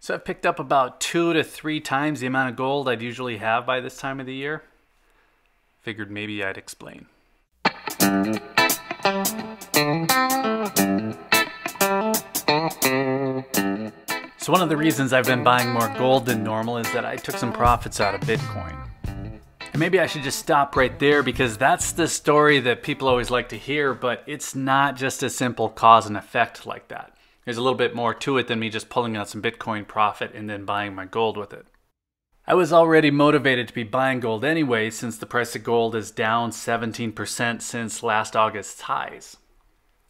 So I've picked up about 2 to 3 times the amount of gold I'd usually have by this time of the year. Figured maybe I'd explain. So one of the reasons I've been buying more gold than normal is that I took some profits out of Bitcoin. And maybe I should just stop right there because that's the story that people always like to hear, but it's not just a simple cause and effect like that. There's a little bit more to it than me just pulling out some Bitcoin profit and then buying my gold with it. I was already motivated to be buying gold anyway since the price of gold is down 17% since last August's highs.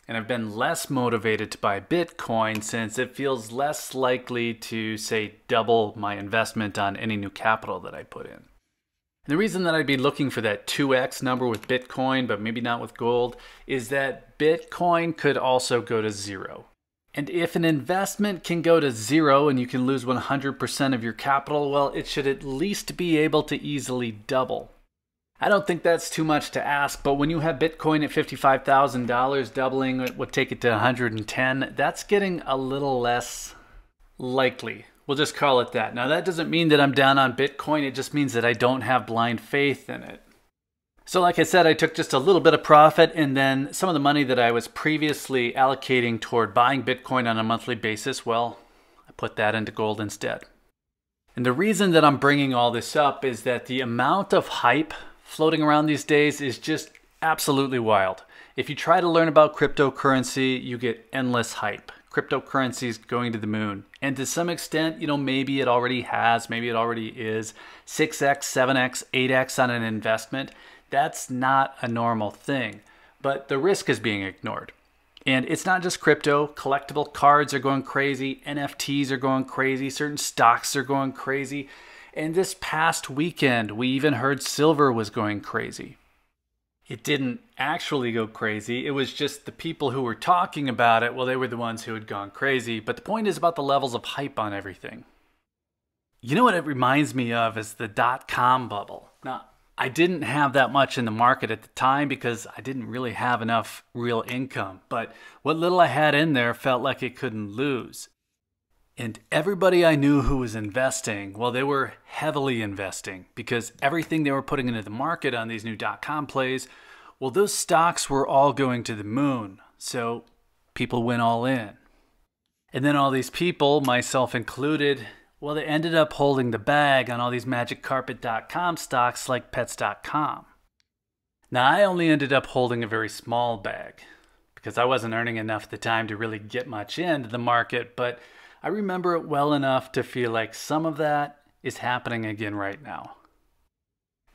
And I've been less motivated to buy Bitcoin since it feels less likely to, say, double my investment on any new capital that I put in. And the reason that I'd be looking for that 2x number with Bitcoin, but maybe not with gold, is that Bitcoin could also go to zero. And if an investment can go to zero and you can lose 100% of your capital, well, it should at least be able to easily double. I don't think that's too much to ask, but when you have Bitcoin at $55,000, doubling it would take it to 110, that's getting a little less likely. We'll just call it that. Now, that doesn't mean that I'm down on Bitcoin. It just means that I don't have blind faith in it. So like I said, I took just a little bit of profit, and then some of the money that I was previously allocating toward buying Bitcoin on a monthly basis, well, I put that into gold instead. And the reason that I'm bringing all this up is that the amount of hype floating around these days is just absolutely wild. If you try to learn about cryptocurrency, you get endless hype. Cryptocurrency is going to the moon. And to some extent, maybe it already has, maybe it already is 6x, 7x, 8x on an investment. That's not a normal thing, but the risk is being ignored. And it's not just crypto. Collectible cards are going crazy. NFTs are going crazy. Certain stocks are going crazy. And this past weekend, we even heard silver was going crazy. It didn't actually go crazy. It was just the people who were talking about it, well, they were the ones who had gone crazy. But the point is about the levels of hype on everything. You know what it reminds me of is the dot-com bubble. Now, I didn't have that much in the market at the time because I didn't really have enough real income. But what little I had in there felt like it couldn't lose. And everybody I knew who was investing, well, they were heavily investing because everything they were putting into the market on these new dot-com plays, well, those stocks were all going to the moon. So people went all in. And then all these people, myself included, well, they ended up holding the bag on all these magiccarpet.com stocks like pets.com. Now, I only ended up holding a very small bag because I wasn't earning enough at the time to really get much into the market, but I remember it well enough to feel like some of that is happening again right now.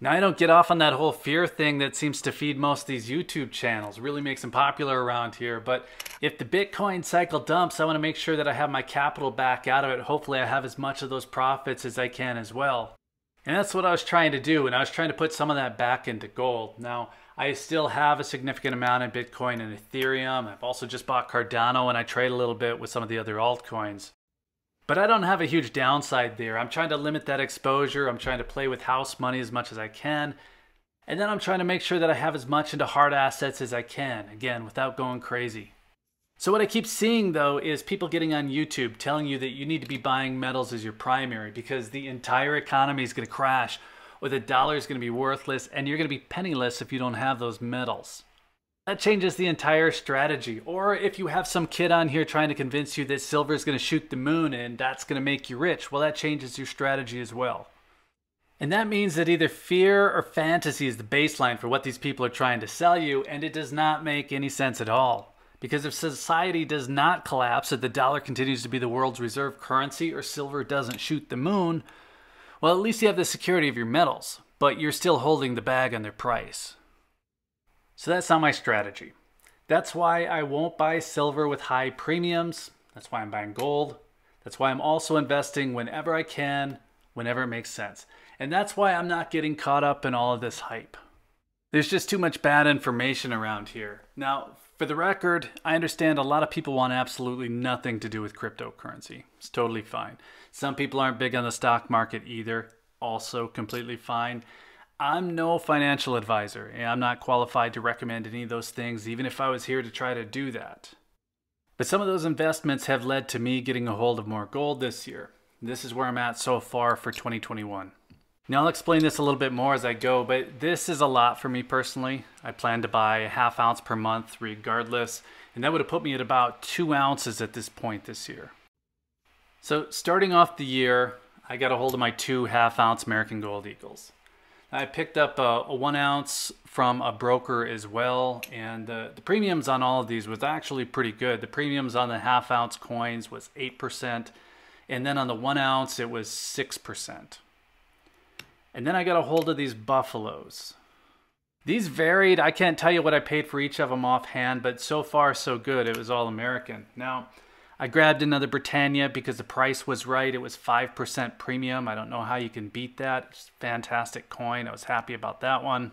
Now, I don't get off on that whole fear thing that seems to feed most of these YouTube channels, really makes them popular around here. But if the Bitcoin cycle dumps, I want to make sure that I have my capital back out of it. Hopefully I have as much of those profits as I can as well. And that's what I was trying to do. And I was trying to put some of that back into gold. Now, I still have a significant amount in Bitcoin and Ethereum. I've also just bought Cardano and I trade a little bit with some of the other altcoins. But I don't have a huge downside there. I'm trying to limit that exposure. I'm trying to play with house money as much as I can. And then I'm trying to make sure that I have as much into hard assets as I can, again, without going crazy. So what I keep seeing, though, is people getting on YouTube telling you that you need to be buying metals as your primary because the entire economy is going to crash, or the dollar is going to be worthless, and you're going to be penniless if you don't have those metals. That changes the entire strategy. Or if you have some kid on here trying to convince you that silver is going to shoot the moon and that's going to make you rich, well, that changes your strategy as well. And that means that either fear or fantasy is the baseline for what these people are trying to sell you, and it does not make any sense at all. Because if society does not collapse, if the dollar continues to be the world's reserve currency, or silver doesn't shoot the moon, well, at least you have the security of your metals, but you're still holding the bag on their price. So that's not my strategy. That's why I won't buy silver with high premiums. That's why I'm buying gold. That's why I'm also investing whenever I can, whenever it makes sense. And that's why I'm not getting caught up in all of this hype. There's just too much bad information around here. Now, for the record, I understand a lot of people want absolutely nothing to do with cryptocurrency. It's totally fine. Some people aren't big on the stock market either. Also completely fine. I'm no financial advisor, and I'm not qualified to recommend any of those things, even if I was here to try to do that. But some of those investments have led to me getting a hold of more gold this year. This is where I'm at so far for 2021. Now I'll explain this a little bit more as I go, but this is a lot for me personally. I plan to buy a ½ ounce per month regardless, and that would have put me at about 2 ounces at this point this year. So starting off the year, I got a hold of my 2 ½ ounce American Gold Eagles. I picked up a 1 ounce from a broker as well, and the premiums on all of these was actually pretty good. The premiums on the ½ ounce coins was 8%, and then on the 1 ounce it was 6%. And then I got a hold of these buffaloes. These varied. I can't tell you what I paid for each of them offhand, but so far so good. It was all American. Now, I grabbed another Britannia because the price was right. It was 5% premium. I don't know how you can beat that. It's a fantastic coin. I was happy about that one.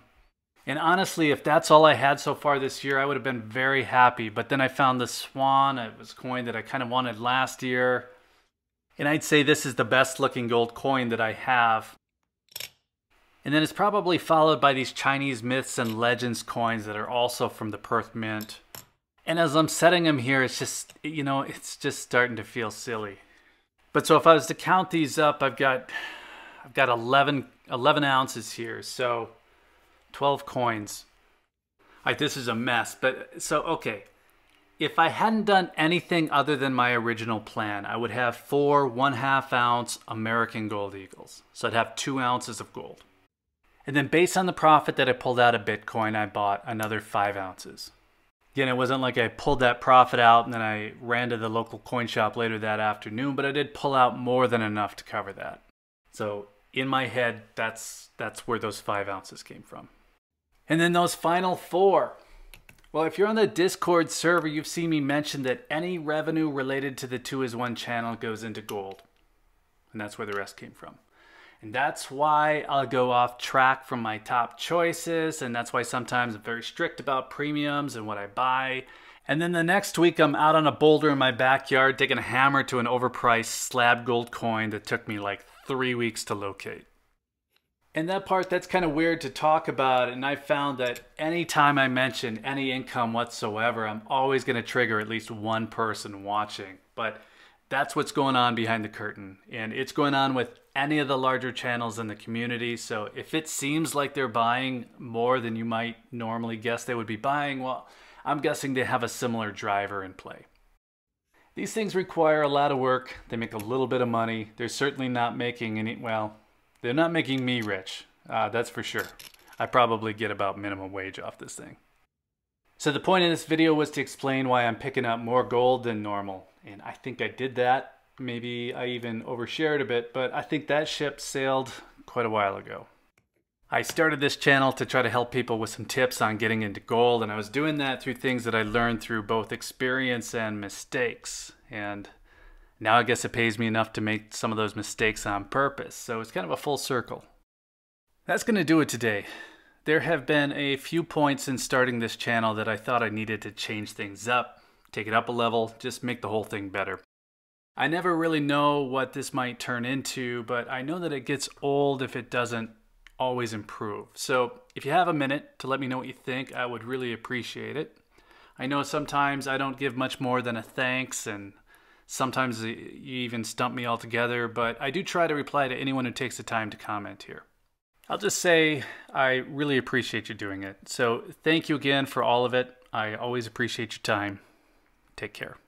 And honestly, if that's all I had so far this year, I would have been very happy. But then I found the Swan. It was a coin that I kind of wanted last year. And I'd say this is the best looking gold coin that I have. And then it's probably followed by these Chinese myths and legends coins that are also from the Perth Mint. And as I'm setting them here, it's just, you know, it's just starting to feel silly. But so if I was to count these up, I've got 11 ounces here, so 12 coins. All right, this is a mess, but so, okay. If I hadn't done anything other than my original plan, I would have 4 1/2 ounce American Gold Eagles. So I'd have 2 ounces of gold. And then based on the profit that I pulled out of Bitcoin, I bought another 5 ounces. Again, it wasn't like I pulled that profit out and then I ran to the local coin shop later that afternoon, but I did pull out more than enough to cover that. So in my head, that's where those 5 ounces came from. And then those final 4. Well, if you're on the Discord server, you've seen me mention that any revenue related to the 2is1 channel goes into gold. And that's where the rest came from. And that's why I'll go off track from my top choices, and that's why sometimes I'm very strict about premiums and what I buy. And then the next week I'm out on a boulder in my backyard taking a hammer to an overpriced slab gold coin that took me like 3 weeks to locate. And that part, that's kind of weird to talk about, and I found that anytime I mention any income whatsoever, I'm always going to trigger at least one person watching. But that's what's going on behind the curtain, and it's going on with any of the larger channels in the community. So if it seems like they're buying more than you might normally guess they would be buying, well, I'm guessing they have a similar driver in play. These things require a lot of work. They make a little bit of money. They're certainly not making any, well, they're not making me rich. That's for sure. I probably get about minimum wage off this thing. So the point of this video was to explain why I'm picking up more gold than normal. And I think I did that. Maybe I even overshared a bit, but I think that ship sailed quite a while ago. I started this channel to try to help people with some tips on getting into gold, and I was doing that through things that I learned through both experience and mistakes. And now I guess it pays me enough to make some of those mistakes on purpose. So it's kind of a full circle. That's going to do it today. There have been a few points in starting this channel that I thought I needed to change things up, take it up a level, just make the whole thing better. I never really know what this might turn into, but I know that it gets old if it doesn't always improve. So if you have a minute to let me know what you think, I would really appreciate it. I know sometimes I don't give much more than a thanks, and sometimes you even stump me altogether, but I do try to reply to anyone who takes the time to comment here. I'll just say I really appreciate you doing it. So thank you again for all of it. I always appreciate your time. Take care.